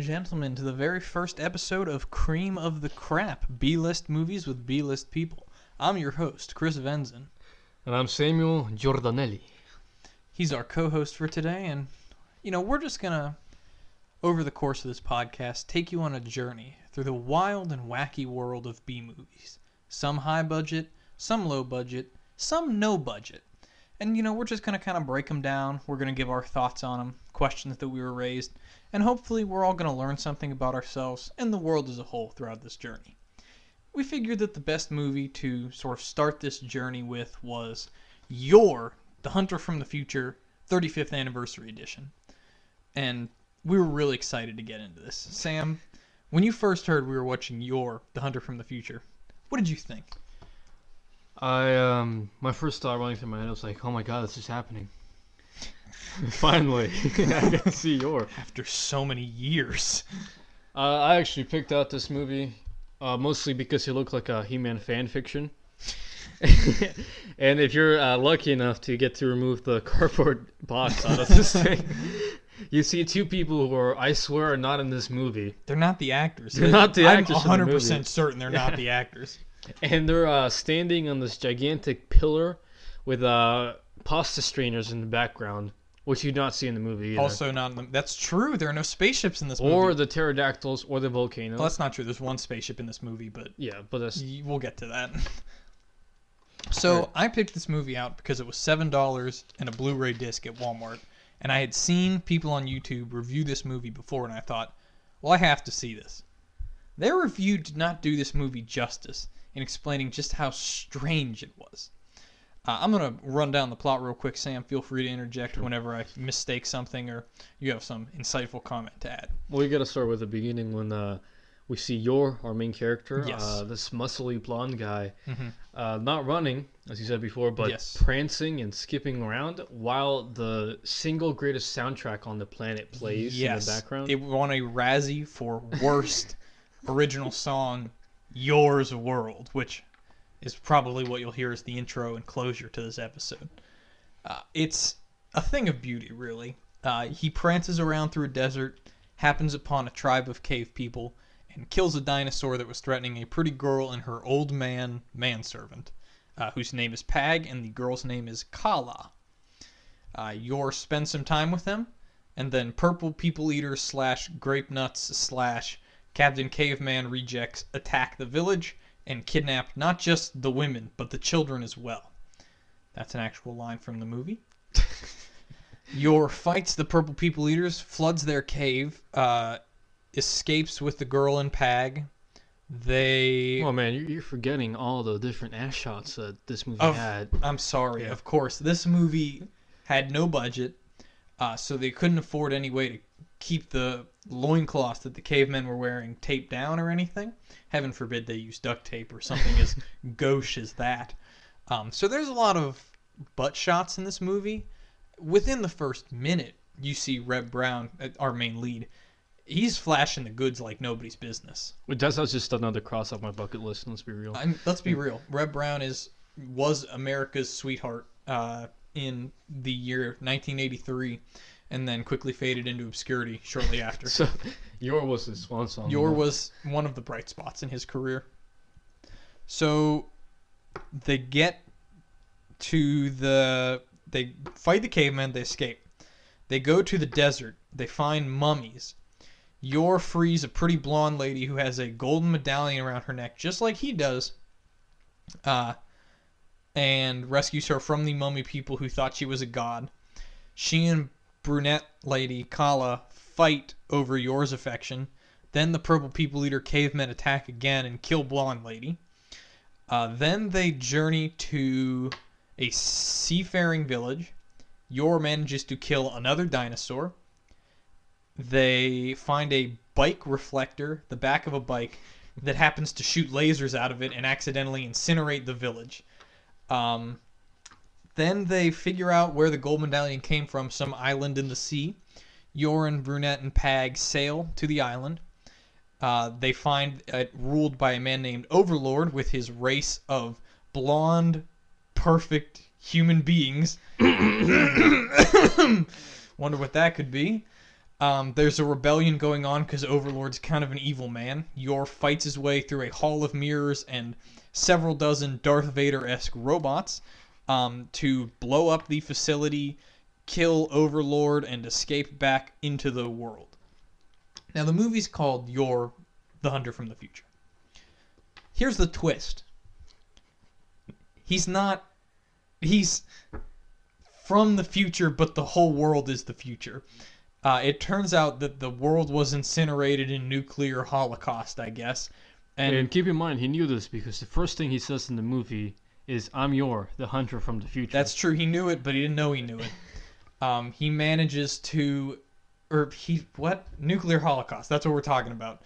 gentlemen, to the very first episode of Cream of the Crap, B-list movies with B-list people. I'm your host, Chris Venzen. And I'm Samuel Giordanelli. He's our co-host for today, and, we're just going to, over the course of this podcast, take you on a journey through the wild and wacky world of B-movies. Some high budget, some low budget, some no budget. And, we're just going to kind of break them down. We're going to give our thoughts on them, questions that we were raised, and hopefully we're all going to learn something about ourselves and the world as a whole throughout this journey. We figured that the best movie to sort of start this journey with was The Hunter from the Future 35th Anniversary Edition. And we were really excited to get into this. Sam, when you first heard we were watching The Hunter from the Future, what did you think? My first thought running through my head was like, oh my god, this is happening. Finally, I get to see After so many years. I actually picked out this movie mostly because it looked like a He-Man fan fiction. And if you're lucky enough to get to remove the cardboard box out of this thing, you see two people who are, I swear, are not in this movie. They're not the actors. They're not the actors. I'm 100% certain they're not the actors. And they're standing on this gigantic pillar with pasta strainers in the background, which you do not see in the movie either. Also not in the... That's true. There are no spaceships in this movie. Or the pterodactyls or the volcano. Well, that's not true. There's one spaceship in this movie, but... Yeah, but that's... We'll get to that. So, right. I picked this movie out because it was $7 and a Blu-ray disc at Walmart. And I had seen people on YouTube review this movie before, and I thought, well, I have to see this. Their review did not do this movie justice in explaining just how strange it was. I'm going to run down the plot real quick, Sam. Feel free to interject whenever I mistake something or you have some insightful comment to add. Well, you got to start with the beginning when we see our main character, yes. This muscly blonde guy, not running, as you said before, but yes. prancing and skipping around while the single greatest soundtrack on the planet plays in the background. It won a Razzie for Worst Original Song, Yours World, which is probably what you'll hear as the intro and closure to this episode. It's a thing of beauty, really. He prances around through a desert, happens upon a tribe of cave people, and kills a dinosaur that was threatening a pretty girl and her old manservant, whose name is Pag, and the girl's name is Kala. Yor spends some time with them, and then purple people eaters / grape nuts / Captain Caveman rejects attack the village and kidnap not just the women, but the children as well. That's an actual line from the movie. Yor fights the purple people eaters, floods their cave, escapes with the girl and Pag. Oh man, you're forgetting all the different ass shots that this movie had. I'm sorry, of course. This movie had no budget, so they couldn't afford any way to keep the loincloths that the cavemen were wearing taped down or anything. Heaven forbid they use duct tape or something as gauche as that. So there's a lot of butt shots in this movie. Within the first minute, you see Reb Brown, our main lead. He's flashing the goods like nobody's business. That's just another cross off my bucket list, let's be real. Let's be real. Reb Brown was America's sweetheart in the year 1983. And then quickly faded into obscurity shortly after. So, Yor was his swan song. Yor was one of the bright spots in his career. So, they fight the cavemen, they escape. They go to the desert, they find mummies. Yor frees a pretty blonde lady who has a golden medallion around her neck, just like he does, and rescues her from the mummy people who thought she was a god. She and brunette lady Kala fight over Yor's affection. Then the purple people eater cavemen attack again and kill blonde lady. Then they journey to a seafaring village. Yor manages to kill another dinosaur. They find a bike reflector, the back of a bike, that happens to shoot lasers out of it and accidentally incinerate the village. Then they figure out where the gold medallion came from, some island in the sea. Yor and Brunette and Pag sail to the island. They find it ruled by a man named Overlord with his race of blonde, perfect human beings. Wonder what that could be. There's a rebellion going on because Overlord's kind of an evil man. Yor fights his way through a hall of mirrors and several dozen Darth Vader-esque robots to blow up the facility, kill Overlord, and escape back into the world. Now, the movie's called Yor, the Hunter from the Future. Here's the twist. He's from the future, but the whole world is the future. It turns out that the world was incinerated in nuclear holocaust, I guess. And keep in mind, he knew this because the first thing he says in the movie is, "I'm Yor, the hunter from the future." That's true. He knew it, but he didn't know he knew it. He manages to... Nuclear holocaust. That's what we're talking about.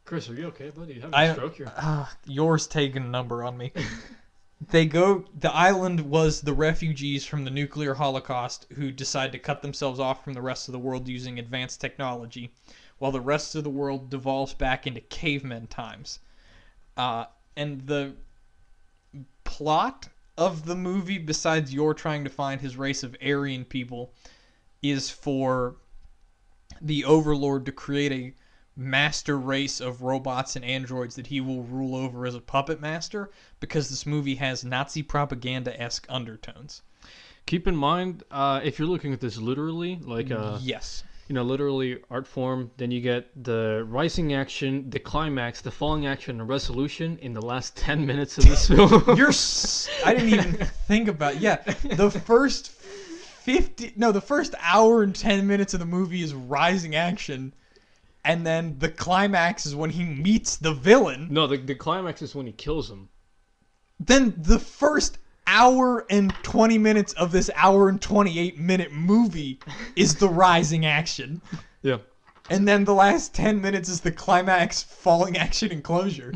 Chris, are you okay, buddy? You having a stroke here? Yor's taking a number on me. The island was the refugees from the nuclear holocaust who decide to cut themselves off from the rest of the world using advanced technology, while the rest of the world devolves back into cavemen times. And the plot of the movie, besides Yor trying to find his race of Aryan people, is for the Overlord to create a master race of robots and androids that he will rule over as a puppet master, because this movie has Nazi propaganda-esque undertones. Keep in mind, if you're looking at this literally, like yes, literally art form, then you get the rising action, the climax, the falling action, and resolution in the last 10 minutes of this film. I didn't even think about it. Yeah, the first hour and 10 minutes of the movie is rising action. And then the climax is when he meets the villain. No, the climax is when he kills him. Then the first hour and 20 minutes of this hour and 28-minute movie is the rising action. Yeah. And then the last 10 minutes is the climax, falling action, and closure.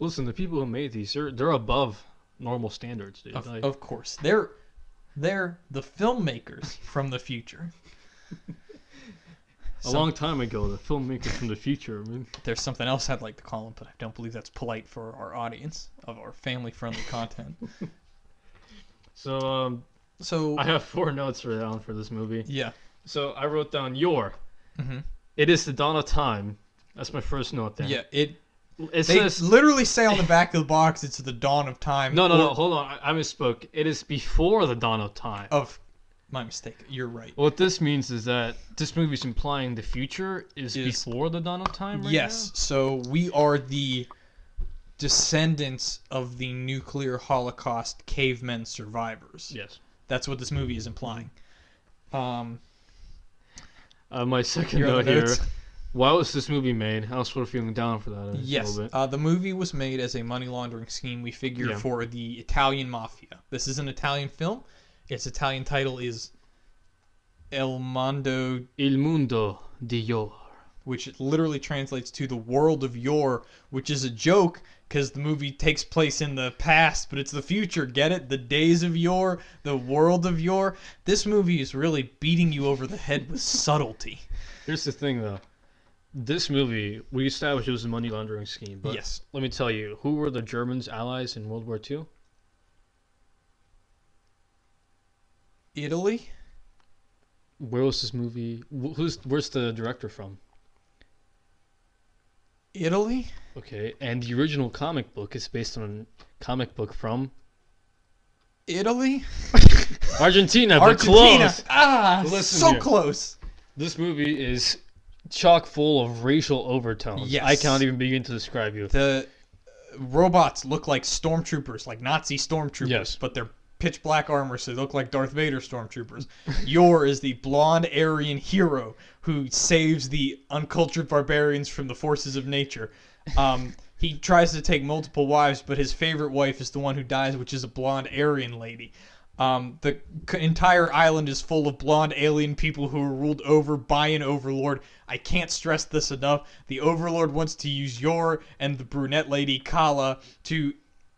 Listen, the people who made these, they're above normal standards, dude. Of course. They're the filmmakers from the future. A long time ago, the filmmakers from the future. I mean, there's something else I'd like to call them, but I don't believe that's polite for our audience of our family-friendly content. So I have 4 notes written down for this movie. Yeah. So I wrote down Yor. Mm-hmm. It is the dawn of time. That's my first note there. Yeah. It they says, literally say on the back of the box, it's the dawn of time. No, hold on. I misspoke. It is before the dawn of time. My mistake. You're right. What this means is that this movie is implying the future is before the dawn of time right yes. now? So we are the descendants of the nuclear holocaust cavemen survivors. Yes. That's what this movie is implying. My second note here. Why was this movie made? I was sort of feeling down for that a little bit. The movie was made as a money laundering scheme, we figure, for the Italian mafia. This is an Italian film. Its Italian title is Il Mundo di Yor, which literally translates to the world of Yor, which is a joke because the movie takes place in the past, but it's the future. Get it? The days of Yor, the world of Yor. This movie is really beating you over the head with subtlety. Here's the thing, though. This movie, we established it was a money laundering scheme, but yes. Let me tell you, who were the Germans' allies in World War II? Italy? Where was this movie? Where's the director from? Italy? Okay, and the original comic book is based on a comic book from Italy? Argentina, but close. So close. This movie is chock full of racial overtones. Yes. I can't even begin to describe you. The robots look like stormtroopers, like Nazi stormtroopers, yes. But they're pitch black armor, so they look like Darth Vader stormtroopers. Yor is the blonde Aryan hero who saves the uncultured barbarians from the forces of nature. He tries to take multiple wives, but his favorite wife is the one who dies, which is a blonde Aryan lady. The entire island is full of blonde alien people who are ruled over by an overlord. I can't stress this enough. The overlord wants to use Yor and the brunette lady Kala to...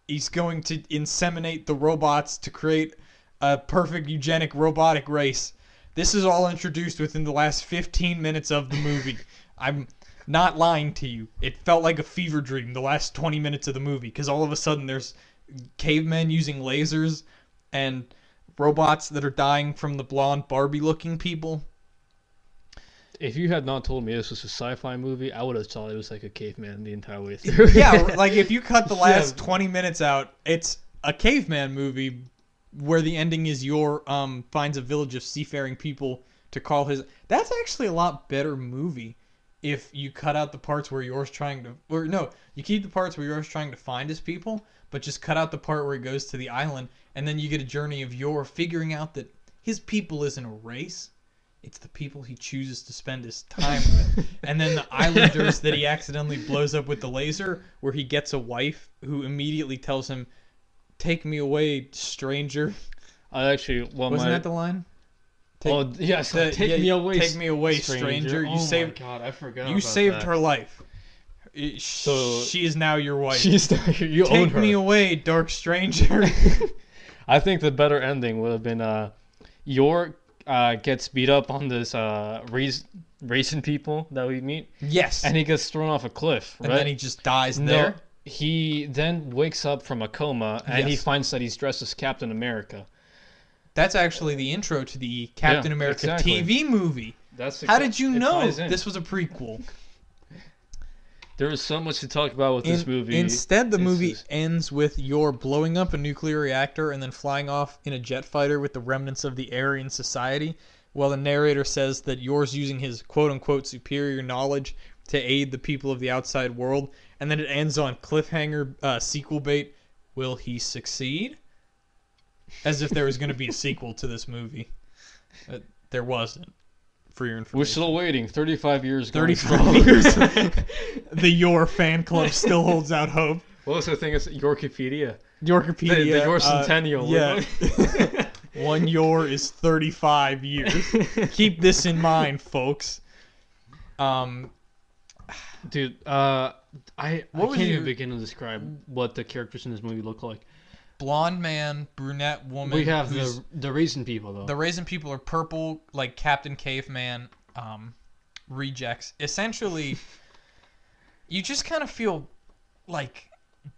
He's going to inseminate the robots to create a perfect eugenic robotic race. This is all introduced within the last 15 minutes of the movie. I'm not lying to you. It felt like a fever dream the last 20 minutes of the movie, because all of a sudden there's cavemen using lasers and robots that are dying from the blonde Barbie-looking people. if you had not told me this was a sci-fi movie, I would have thought it was like a caveman the entire way through. Yeah, like if you cut the last 20 minutes out, it's a caveman movie where the ending is Yor finds a village of seafaring people to call his. That's actually a lot better movie if you cut out the parts where Yor's trying to, or no, you keep the parts where Yor's trying to find his people, but just cut out the part where he goes to the island, and then you get a journey of Yor figuring out that his people isn't a race. It's the people he chooses to spend his time with. And then the islanders that he accidentally blows up with the laser, where he gets a wife who immediately tells him, "Take me away, stranger." Wasn't that the line? Yes. Take me away. Take me away, stranger. Oh my god, I forgot. You saved her life. So she is now your wife. You own her. Take me away, dark stranger. I think the better ending would have been Yor gets beat up on this racing people that we meet. Yes. And he gets thrown off a cliff, right? And then he just dies there. No, he then wakes up from a coma and he finds that he's dressed as Captain America. That's actually the intro to the Captain America TV movie. How did you know this was a prequel? There is so much to talk about with this movie. Instead, the movie ends with Yor blowing up a nuclear reactor and then flying off in a jet fighter with the remnants of the Aryan society, while the narrator says that Yor's using his quote-unquote superior knowledge to aid the people of the outside world, and then it ends on cliffhanger sequel bait. Will he succeed? As if there was going to be a sequel to this movie. There wasn't. For your information. We're still waiting. 35 years. 35 years. The Yor fan club still holds out hope. What was the thing? It's Yorkipedia. Yorkipedia. The Yor Centennial. Yeah. One Yor is 35 years. Keep this in mind, folks. Dude, I can't even begin to describe what the characters in this movie look like. Blonde man, brunette woman. We have the raisin people, though. The raisin people are purple, like Captain Caveman rejects. Essentially, you just kind of feel like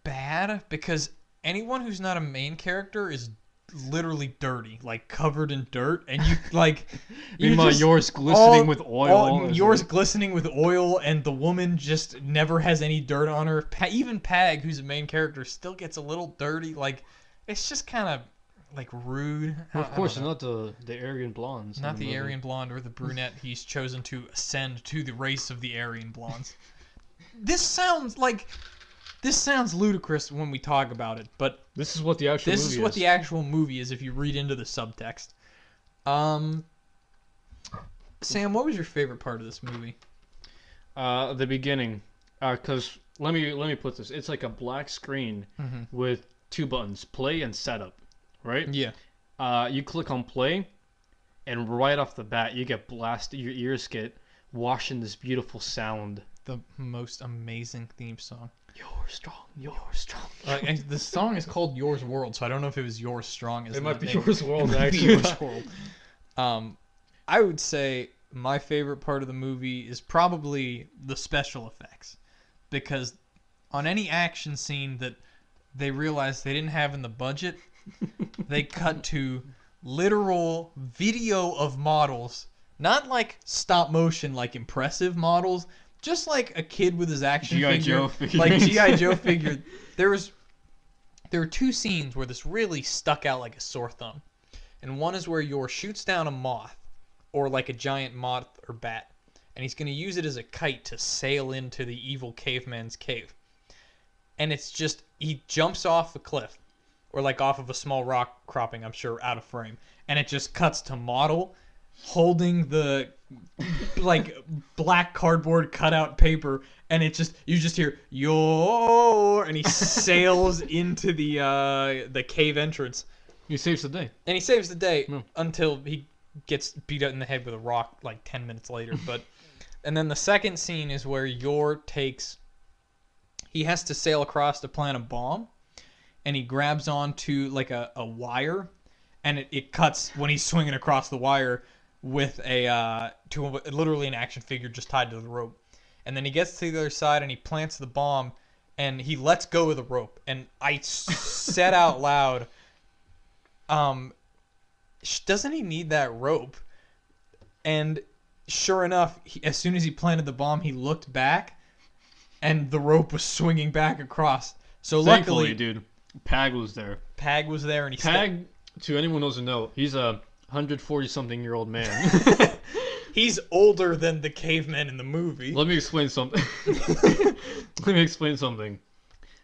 bad because anyone who's not a main character is literally dirty, like covered in dirt, and you like. Yours glistening with oil. Yours glistening with oil, and the woman just never has any dirt on her. Even Pag, who's a main character, still gets a little dirty. Like, it's just kind of like rude. Well, of course, not the Aryan blondes. Not the Aryan blonde or the brunette. He's chosen to ascend to the race of the Aryan blondes. This sounds ludicrous when we talk about it, but this is what the actual movie is. What the actual movie is if you read into the subtext. Sam, what was your favorite part of this movie? The beginning. Because let me put this. It's like a black screen with two buttons, play and setup, right? Yeah. You click on play, and right off the bat, you get blasted. Your ears get washed in this beautiful sound. The most amazing theme song. You're strong. You're strong. The song is called Yours World, so I don't know if it was Yours Strong. It might be Yours World, actually. Yours World. I would say my favorite part of the movie is probably the special effects, because on any action scene that they realized they didn't have in the budget, they cut to literal video of models, not like stop motion, like impressive models. Just like a kid with his action G.I. figure, Joe figure. like G.I. Joe figure. There were two scenes where this really stuck out like a sore thumb, and one is where Yor shoots down a moth, or like a giant moth or bat, and he's going to use it as a kite to sail into the evil caveman's cave. And it's just he jumps off the cliff, or like off of a small rock cropping, I'm sure, out of frame, and it just cuts to model holding the like black cardboard cutout paper, and you just hear Yor, and he sails into the cave entrance. He saves the day. And he saves the day until he gets beat up in the head with a rock like 10 minutes later. And then the second scene is where Yor he has to sail across to plant a bomb, and he grabs onto like a wire, and it cuts when he's swinging across the wire with literally an action figure just tied to the rope. And then he gets to the other side and he plants the bomb, and he lets go of the rope. And I said out loud, doesn't he need that rope? And sure enough, as soon as he planted the bomb, he looked back, and the rope was swinging back across. So Thankfully, luckily, dude, Pag was there. Pag was there, and he Pag, to anyone who doesn't know, he's a 140-something-year-old man. he's older than the cavemen in the movie. Let me explain something.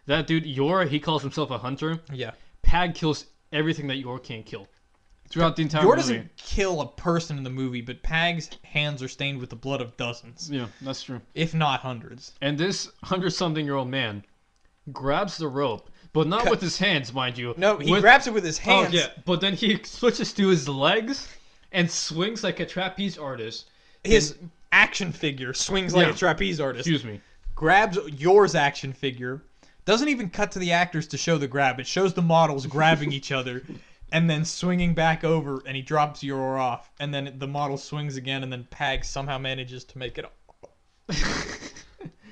That dude, Yor, he calls himself a hunter. Yeah. Pag kills everything that Yor can't kill. Throughout the entire Yor movie. doesn't kill a person in the movie, but Pag's hands are stained with the blood of dozens. Yeah, that's true. If not hundreds. And this 100-something-year-old man grabs the rope, but not with his hands, mind you. No, he grabs it with his hands. Oh, yeah, but then he switches to his legs and swings like a trapeze artist. His action figure swings like a trapeze artist. Excuse me. Grabs Yor's action figure. Doesn't even cut to the actors to show the grab. It shows the models grabbing each other and then swinging back over, and he drops Yor off. And then the model swings again, and then Pag somehow manages to make it.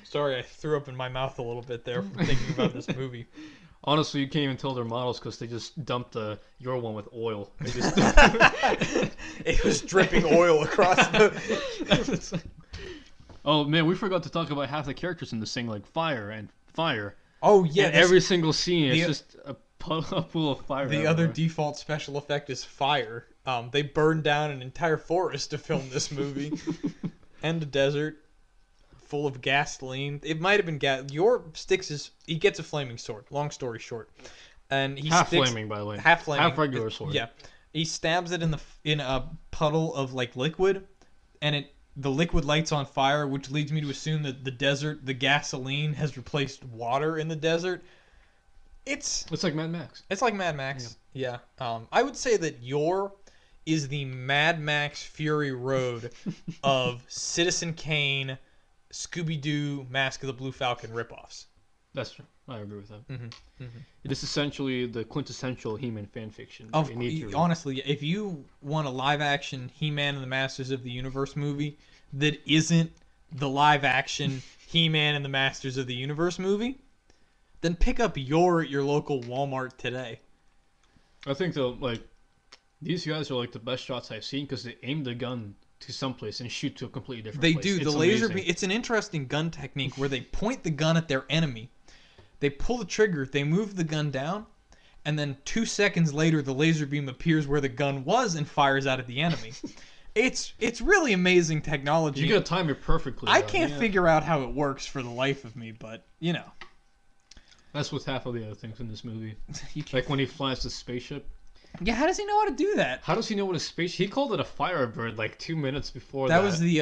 Sorry, I threw up in my mouth a little bit there from thinking about this movie. Honestly, you can't even tell they're models because they just dumped your one with oil. They just It was dripping oil across the... Oh, man, we forgot to talk about half the characters in this thing, like fire. Oh, yeah. And every single scene, it's just a pool of fire. The other default special effect is fire. They burned down an entire forest to film this movie. And a desert full of gasoline. It might have been gas. He gets a flaming sword. Long story short. And he flaming, by the way. Half flaming. Half regular sword. Yeah. He stabs it in a puddle of like liquid, and the liquid lights on fire, which leads me to assume that the gasoline has replaced water in the desert. It's like Mad Max. It's like Mad Max. Yeah. I would say that Yor is the Mad Max Fury Road of Citizen Kane, Scooby-Doo, Mask of the Blue Falcon ripoffs. That's true. I agree with that. Mm-hmm. Mm-hmm. It is essentially the quintessential He-Man fan fiction. Honestly, if you want a live-action He-Man and the Masters of the Universe movie that isn't the live-action He-Man and the Masters of the Universe movie, then pick up Yor at your local Walmart today. I think these guys are like the best shots I've seen because they aim the gun to someplace and shoot to a completely different place. They do. The laser beam. It's an interesting gun technique where they point the gun at their enemy. They pull the trigger, they move the gun down, and then 2 seconds later the laser beam appears where the gun was and fires out at the enemy. It's really amazing technology. You gotta time it perfectly. I can't figure out how it works for the life of me, but you know. That's with half of the other things in this movie. Like when he flies the spaceship. Yeah, how does he know how to do that? How does he know what a spaceship? He called it a Firebird like 2 minutes before that. That was the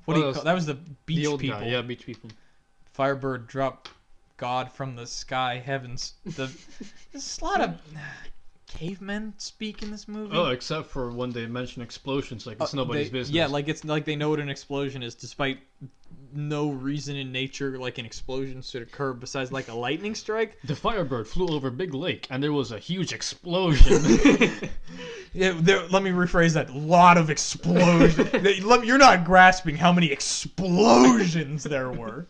what do you call? That was the beach the old people. Guy. Yeah, beach people. Firebird dropped God from the sky, heavens. There's a lot of cavemen speak in this movie. Oh, except for when they mention explosions, like it's nobody's business. Yeah, like it's like they know what an explosion is, despite no reason in nature like an explosion should occur besides like a lightning strike. The Firebird flew over a big lake, and there was a huge explosion. Yeah, let me rephrase that. A lot of explosions. You're not grasping how many explosions there were.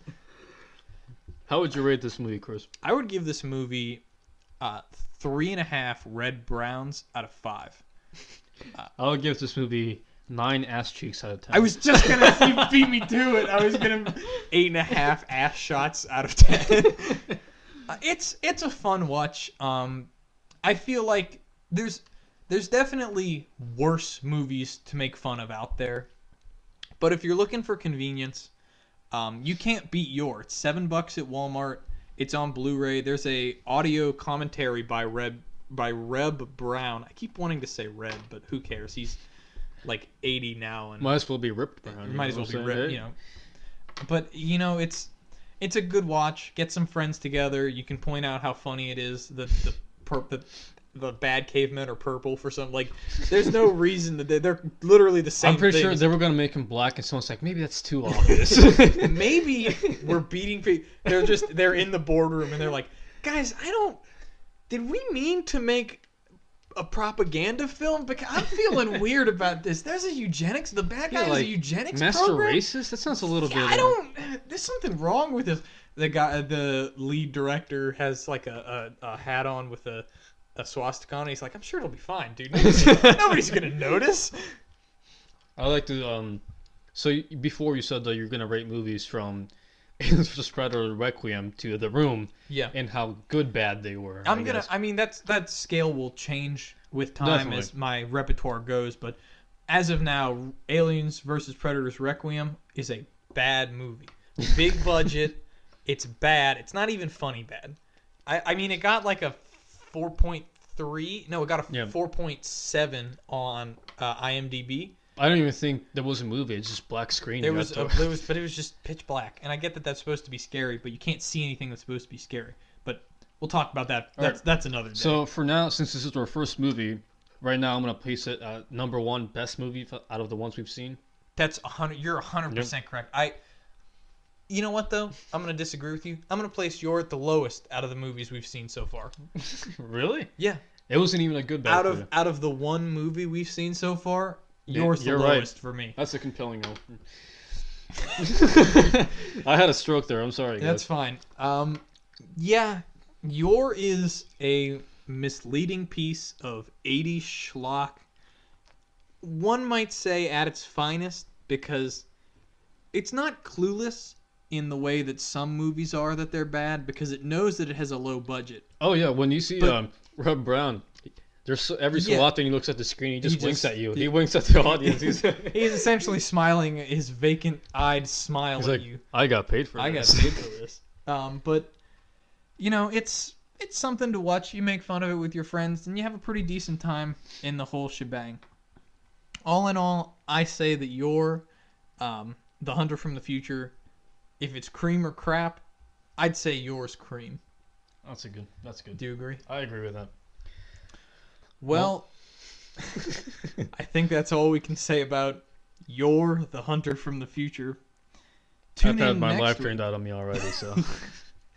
How would you rate this movie, Chris? I would give this movie 3.5 red browns out of 5. I would give this movie 9 ass cheeks out of 10. I was just gonna you beat me to it. I was gonna 8.5 ass shots out of 10. It's a fun watch. I feel like there's definitely worse movies to make fun of out there, but if you're looking for convenience, you can't beat Yor. It's $7 at Walmart. It's on Blu-ray. There's a audio commentary by Reb Brown. I keep wanting to say Red, but who cares? He's like 80 now, and might as well be Ripped Brown. Might as well be Ripped, you know. But you know, it's a good watch. Get some friends together. You can point out how funny it is. The bad cavemen are purple for some, like, there's no reason that they're literally the same. I'm pretty sure they were gonna make him black, and someone's like, maybe that's too obvious. Maybe we're beating people. They're in the boardroom and they're like, guys, did we mean to make a propaganda film? Because I'm feeling weird about this. There's a eugenics. The bad guy is a eugenics master program. Racist? That sounds a little bit. There's something wrong with this. The lead director has like a hat on with a swastika on it. He's like, I'm sure it'll be fine, dude. Nobody's gonna notice. I like to So before you said that you're gonna rate movies from Aliens vs Predator, Requiem to The Room, Yeah. and how good bad they were. I mean, that scale will change with time Definitely. as my repertoire goes, but as of now, Aliens vs Predators Requiem is a bad movie. Big budget. It's bad. It's not even funny bad. I mean, it got like a 4.3. No, it got a 4.7 on IMDb. I don't even think there was a movie. It's just black screen. But it was just pitch black. And I get that that's supposed to be scary, but you can't see anything that's supposed to be scary. But we'll talk about that. That's another day. So for now, since this is our first movie, right now I'm gonna place it at number 1 best movie out of the ones we've seen. That's 100. You're 100% correct. You know what though? I'm gonna disagree with you. I'm gonna place yours at the lowest out of the movies we've seen so far. Really? Yeah. It wasn't even a good bad. Out of the one movie we've seen so far, yours the lowest for me. That's a compelling I had a stroke there. I'm sorry, guys. That's fine. Yeah, your is a misleading piece of 80s schlock. One might say at its finest, because it's not clueless in the way that some movies are that they're bad, because it knows that it has a low budget. Oh yeah, when you see Rob Brown, there's every so often he looks at the screen, he just winks at you. He winks at the audience. He's essentially smiling his vacant-eyed smile at you. I got paid for this. I got paid for this. But you know, it's something to watch. You make fun of it with your friends, and you have a pretty decent time in the whole shebang. All in all, I say that you're The Hunter from the Future. If it's cream or crap, I'd say yours cream. That's good. Do you agree? I agree with that. Well, I think that's all we can say about You're The Hunter from the Future. I've had my life drained out of me already, so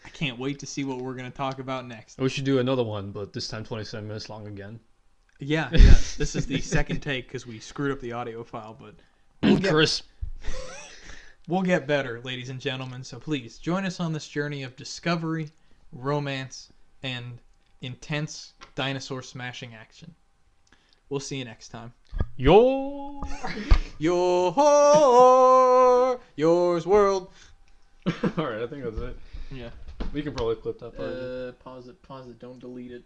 I can't wait to see what we're going to talk about next. We should do another one, but this time 27 minutes long again. Yeah. This is the second take because we screwed up the audio file, but we'll get better, ladies and gentlemen. So please join us on this journey of discovery, romance, and intense dinosaur smashing action. We'll see you next time. Yours world. Alright, I think that's it. Yeah. We can probably clip that part. Pause it. Don't delete it.